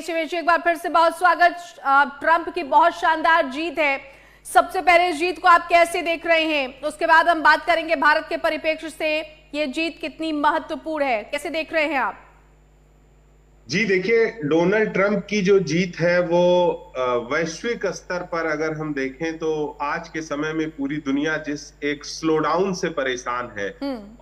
शिवेश जी, एक बार फिर से बहुत स्वागत। ट्रंप की बहुत शानदार जीत है। सबसे पहले इस जीत को आप कैसे देख रहे हैं, उसके बाद हम बात करेंगे भारत के परिप्रेक्ष्य से ये जीत कितनी महत्वपूर्ण है, कैसे देख रहे हैं आप? जी देखिए, डोनाल्ड ट्रंप की जो जीत है वो वैश्विक स्तर पर अगर हम देखें तो आज के समय में पूरी दुनिया जिस एक स्लो डाउन से परेशान है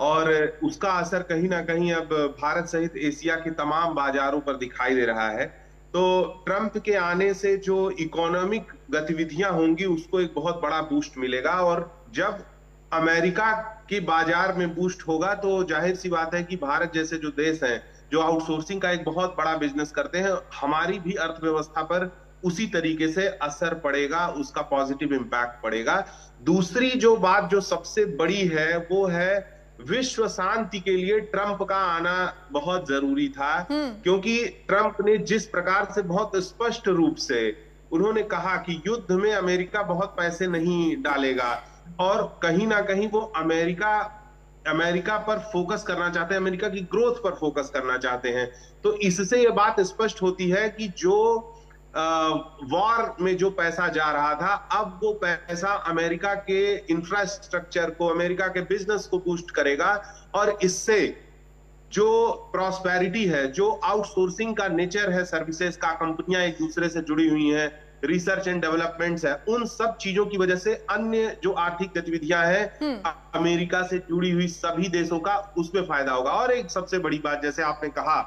और उसका असर कहीं ना कहीं अब भारत सहित एशिया के तमाम बाजारों पर दिखाई दे रहा है। तो ट्रंप के आने से जो इकोनॉमिक गतिविधियां होंगी उसको एक बहुत बड़ा बूस्ट मिलेगा, और जब अमेरिका के बाजार में बूस्ट होगा तो जाहिर सी बात है कि भारत जैसे जो देश हैं जो आउटसोर्सिंग का एक बहुत बड़ा बिजनेस करते हैं, हमारी भी अर्थव्यवस्था पर उसी तरीके से असर पड़ेगा, उसका पॉजिटिव इंपैक्ट पड़ेगा। दूसरी जो बात जो सबसे बड़ी है वो है विश्व शांति के लिए ट्रंप का आना बहुत जरूरी था, क्योंकि ट्रंप ने जिस प्रकार से बहुत स्पष्ट रूप से उन्होंने कहा कि युद्ध में अमेरिका बहुत पैसे नहीं डालेगा और कहीं ना कहीं वो अमेरिका पर फोकस करना चाहते हैं, अमेरिका की ग्रोथ पर फोकस करना चाहते हैं। तो इससे ये बात स्पष्ट होती है कि जो वॉर में जो पैसा जा रहा था, अब वो पैसा अमेरिका के इंफ्रास्ट्रक्चर को, अमेरिका के बिजनेस को बूस्ट करेगा, और इससे जो प्रॉस्पेरिटी है, जो आउटसोर्सिंग का नेचर है, सर्विसेज का, कंपनियां एक दूसरे से जुड़ी हुई हैं, रिसर्च एंड डेवलपमेंट्स है, उन सब चीजों की वजह से अन्य जो आर्थिक गतिविधियां हैं अमेरिका से जुड़ी हुई सभी देशों का उसमें फायदा होगा। और एक सबसे बड़ी बात जैसे आपने कहा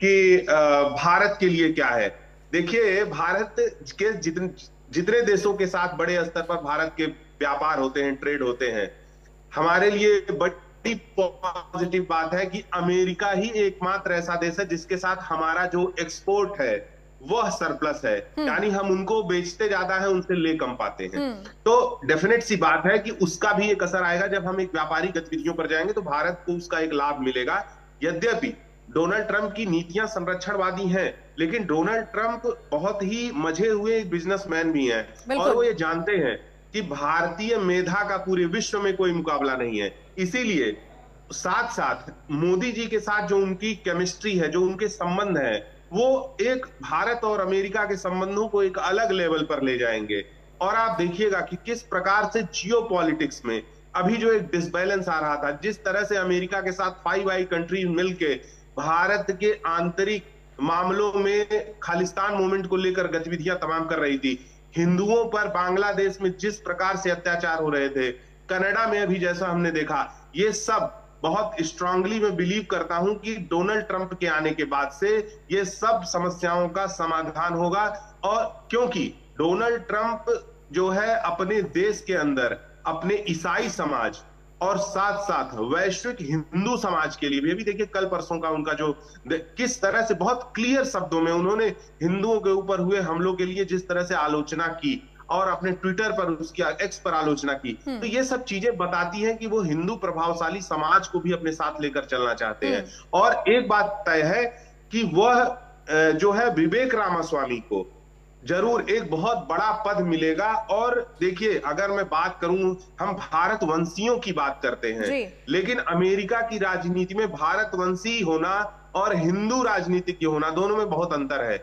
कि भारत के लिए क्या है, देखिए भारत के जितने देशों के साथ बड़े स्तर पर भारत के व्यापार होते हैं, ट्रेड होते हैं, हमारे लिए बड़ी पॉजिटिव बात है कि अमेरिका ही एकमात्र ऐसा देश है जिसके साथ हमारा जो एक्सपोर्ट है वह सरप्लस है, यानी हम उनको बेचते ज्यादा है, उनसे ले कम पाते हैं। तो डेफिनेट सी बात है कि उसका भी एक असर आएगा। जब हम एक व्यापारिक गतिविधियों पर जाएंगे तो भारत को उसका एक लाभ मिलेगा। यद्यपि डोनाल्ड ट्रंप की नीतियां संरक्षणवादी हैं, लेकिन डोनाल्ड ट्रंप बहुत ही मजे हुए बिजनेसमैन भी हैं और वो ये जानते हैं कि भारतीय मेधा का पूरे विश्व में कोई मुकाबला नहीं है। इसीलिए साथ साथ मोदी जी के साथ जो उनकी केमिस्ट्री है, जो उनके संबंध है, वो एक भारत और अमेरिका के संबंधों को एक अलग लेवल पर ले जाएंगे। और आप देखिएगा कि किस प्रकार से जियोपॉलिटिक्स में अभी जो एक डिसबैलेंस आ रहा था, जिस तरह से अमेरिका के साथ 5 आई कंट्रीज मिलके भारत के आंतरिक मामलों में खालिस्तान मूवमेंट को लेकर गतिविधियां तमाम कर रही थी, हिंदुओं पर बांग्लादेश में जिस प्रकार से अत्याचार हो रहे थे, कनाडा में अभी जैसा हमने देखा, ये सब बहुत स्ट्रांगली मैं बिलीव करता हूं कि डोनाल्ड ट्रंप के आने के बाद से ये सब समस्याओं का समाधान होगा। और क्योंकि डोनाल्ड ट्रंप जो है अपने देश के अंदर अपने ईसाई समाज और साथ साथ वैश्विक हिंदू समाज के लिए भी देखिए कल परसों का उनका जो किस तरह से बहुत क्लियर शब्दों में उन्होंने हिंदुओं के ऊपर हुए हमलों के लिए जिस तरह से आलोचना की और अपने ट्विटर पर उसकी एक्स पर आलोचना की, तो ये सब चीजें बताती हैं कि वो हिंदू प्रभावशाली समाज को भी अपने साथ लेकर चलना चाहते हैं। और एक बात तय है कि वह जो है विवेक रामास्वामी को जरूर एक बहुत बड़ा पद मिलेगा। और देखिए अगर मैं बात करूं, हम भारतवंशियों की बात करते हैं, लेकिन अमेरिका की राजनीति में भारतवंशी होना और हिंदू राजनीतिज्ञ होना दोनों में बहुत अंतर है।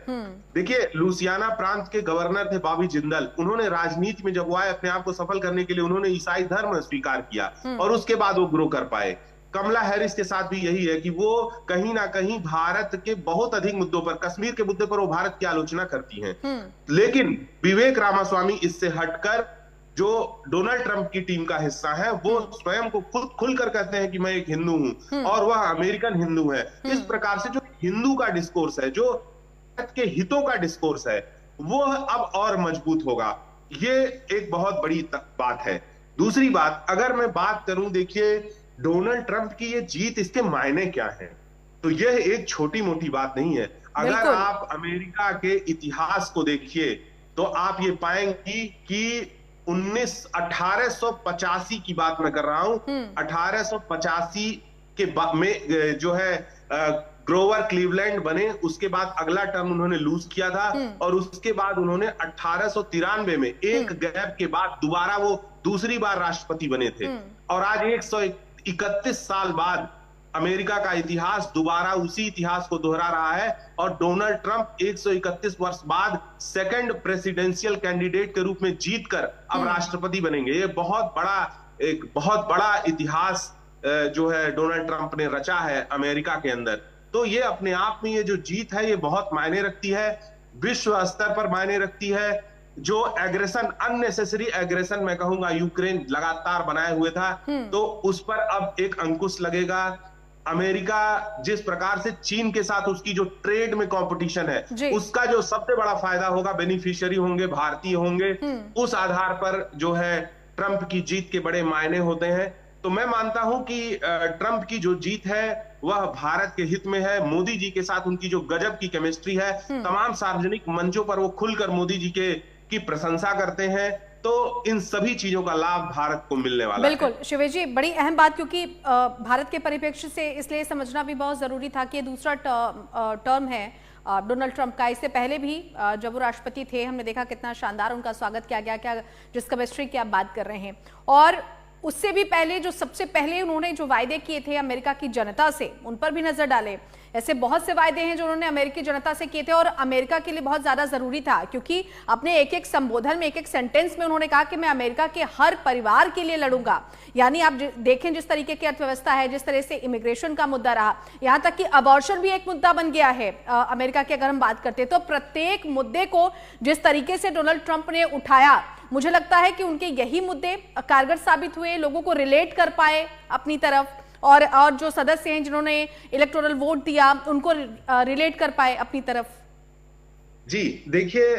देखिए लुसियाना प्रांत के गवर्नर थे बॉबी जिंदल, उन्होंने राजनीति में जब वो आए अपने आप को सफल करने के लिए उन्होंने ईसाई धर्म स्वीकार किया और उसके बाद वो ग्रो कर पाए। कमला हैरिस के साथ भी यही है कि वो कहीं ना कहीं भारत के बहुत अधिक मुद्दों पर, कश्मीर के मुद्दे पर वो भारत की आलोचना करती हैं। लेकिन विवेक रामास्वामी इससे हटकर जो डोनाल्ड ट्रंप की टीम का हिस्सा है, वो स्वयं को खुद खुलकर कहते हैं कि मैं एक हिंदू हूं और वह अमेरिकन हिंदू है। इस प्रकार से जो हिंदू का डिस्कोर्स है, जो भारत के हितों का डिस्कोर्स है, वो अब और मजबूत होगा। ये एक बहुत बड़ी बात है। दूसरी बात अगर मैं बात करूं, देखिए डोनाल्ड ट्रंप की ये जीत, इसके मायने क्या है, तो यह एक छोटी मोटी बात नहीं है। अगर आप अमेरिका के इतिहास को देखिए तो आप ये पाएंगी कि 1885 की बात मैं कर रहा हूं, 1885 के में जो है ग्रोवर क्लीवलैंड बने, उसके बाद अगला टर्म उन्होंने लूज किया था और उसके बाद उन्होंने 1893 में एक गैप के बाद दोबारा वो दूसरी बार राष्ट्रपति बने थे। और आज 131 साल बाद अमेरिका का इतिहास दोबारा उसी इतिहास को दोहरा रहा है और डोनाल्ड ट्रंप 131 वर्ष बाद सेकंड प्रेसिडेंशियल कैंडिडेट के रूप में जीतकर अब राष्ट्रपति बनेंगे। ये एक बहुत बड़ा इतिहास जो है डोनाल्ड ट्रंप ने रचा है अमेरिका के अंदर। तो ये अपने आप में ये जो जीत है ये बहुत मायने रखती है, विश्व स्तर पर मायने रखती है। जो एग्रेशन, अननेसेसरी एग्रेशन मैं कहूंगा यूक्रेन लगातार बनाए हुए था, तो उस पर अब एक अंकुश लगेगा। अमेरिका जिस प्रकार से चीन के साथ उसकी जो ट्रेड में कंपटीशन है, उसका जो सबसे बड़ा फायदा होगा, बेनिफिशियरी होंगे, भारतीय होंगे। उस आधार पर जो है ट्रंप की जीत के बड़े मायने होते हैं। तो मैं मानता हूं कि ट्रंप की जो जीत है वह भारत के हित में है। मोदी जी के साथ उनकी जो गजब की केमिस्ट्री है, तमाम सार्वजनिक मंचों पर वो खुलकर मोदी जी की प्रशंसा करते हैं। तो इन सभी चीजों का लाभ भारत को मिलने वाला है। बिल्कुल शिवेश जी, बड़ी अहम बात, क्योंकि भारत के परिप्रेक्ष्य से इसलिए समझना भी बहुत जरूरी था कि दूसरा टर्म है डोनाल्ड ट्रंप का। इससे पहले भी जब वो राष्ट्रपति थे, हमने देखा कितना शानदार उनका स्वागत किया गया, क्या जिस केमिस्ट्री की आप बात कर रहे हैं। और उससे भी पहले जो सबसे पहले उन्होंने जो वायदे किए थे अमेरिका की जनता से, उन पर भी नजर डाले। ऐसे बहुत से वायदे हैं जो उन्होंने अमेरिकी जनता से किए थे और अमेरिका के लिए बहुत ज्यादा जरूरी था, क्योंकि अपने एक एक संबोधन में, एक एक सेंटेंस में उन्होंने कहा कि मैं अमेरिका के हर परिवार के लिए लड़ूंगा। यानी आप देखें जिस तरीके की अर्थव्यवस्था है, जिस तरह से इमिग्रेशन का मुद्दा रहा, यहां तक कि अबॉर्शन भी एक मुद्दा बन गया है अमेरिका की अगर हम बात करते हैं। तो प्रत्येक मुद्दे को जिस तरीके से डोनाल्ड ट्रंप ने उठाया, मुझे लगता है कि उनके यही मुद्दे कारगर साबित हुए, लोगों को रिलेट कर पाए अपनी तरफ, और जो सदस्य हैं जिन्होंने इलेक्टोरल वोट दिया उनको रिलेट कर पाए अपनी तरफ। जी देखिए,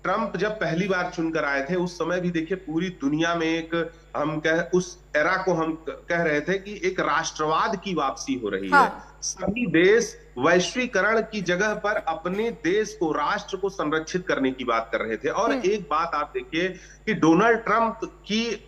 ट्रंप जब पहली बार चुनकर आए थे उस समय भी देखिए पूरी दुनिया में एक उस एरा को हम कह रहे थे कि एक राष्ट्रवाद की वापसी हो रही है। सभी देश वैश्वीकरण की जगह पर अपने देश को, राष्ट्र को संरक्षित करने की बात कर रहे थे। और एक बात आप देखिए कि डोनाल्ड ट्रंप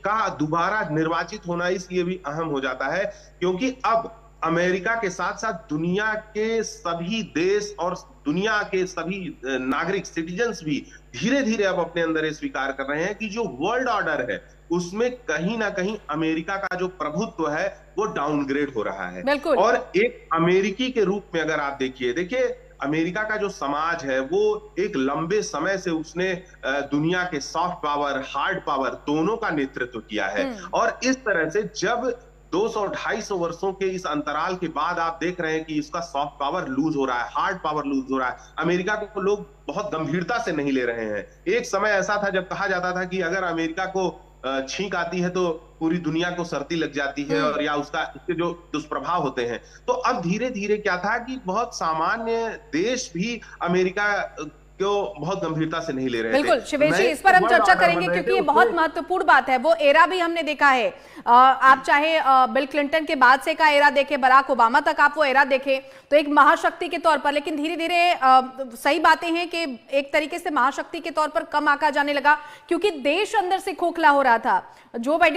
का दोबारा निर्वाचित होना इसलिए भी अहम हो जाता है क्योंकि अब अमेरिका के साथ साथ दुनिया के सभी देश और दुनिया के सभी नागरिक, सिटीजन्स भी धीरे धीरे अब अपने अंदर ये स्वीकार कर रहे हैं कि जो वर्ल्ड ऑर्डर है उसमें कहीं ना कहीं अमेरिका का जो प्रभुत्व है वो डाउनग्रेड हो रहा है। और एक अमेरिकी के रूप में अगर आप देखिए अमेरिका का जो समाज है वो एक लंबे समय से उसने दुनिया के सॉफ्ट पावर, हार्ड पावर दोनों का नेतृत्व किया है। और इस तरह से जब 200-250 वर्षों के इस अंतराल के बाद आप देख रहे हैं कि इसका सॉफ्ट पावर लूज हो रहा है, हार्ड पावर लूज हो रहा है, अमेरिका को लोग बहुत गंभीरता से नहीं ले रहे हैं। एक समय ऐसा था जब कहा जाता था कि अगर अमेरिका को छींक आती है तो पूरी दुनिया को सर्दी लग जाती है और या उसके जो दुष्प्रभाव होते हैं। तो अब धीरे धीरे क्या था कि बहुत सामान्य देश भी अमेरिका को बहुत गंभीरता से नहीं ले रहे थे। बिल्कुल शिवेश जी, इस पर हम चर्चा करेंगे क्योंकि ये बहुत महत्वपूर्ण बात है। वो एरा भी हमने देखा है, आप चाहे बिल क्लिंटन के बाद से का एरा देखें, बराक ओबामा तक आप वो एरा देखें, तो एक महाशक्ति के तौर पर, लेकिन धीरे धीरे सही बातें हैं कि एक तरीके से महाशक्ति के तौर पर कम आंका जाने लगा क्योंकि देश अंदर से खोखला हो रहा था। Joe Biden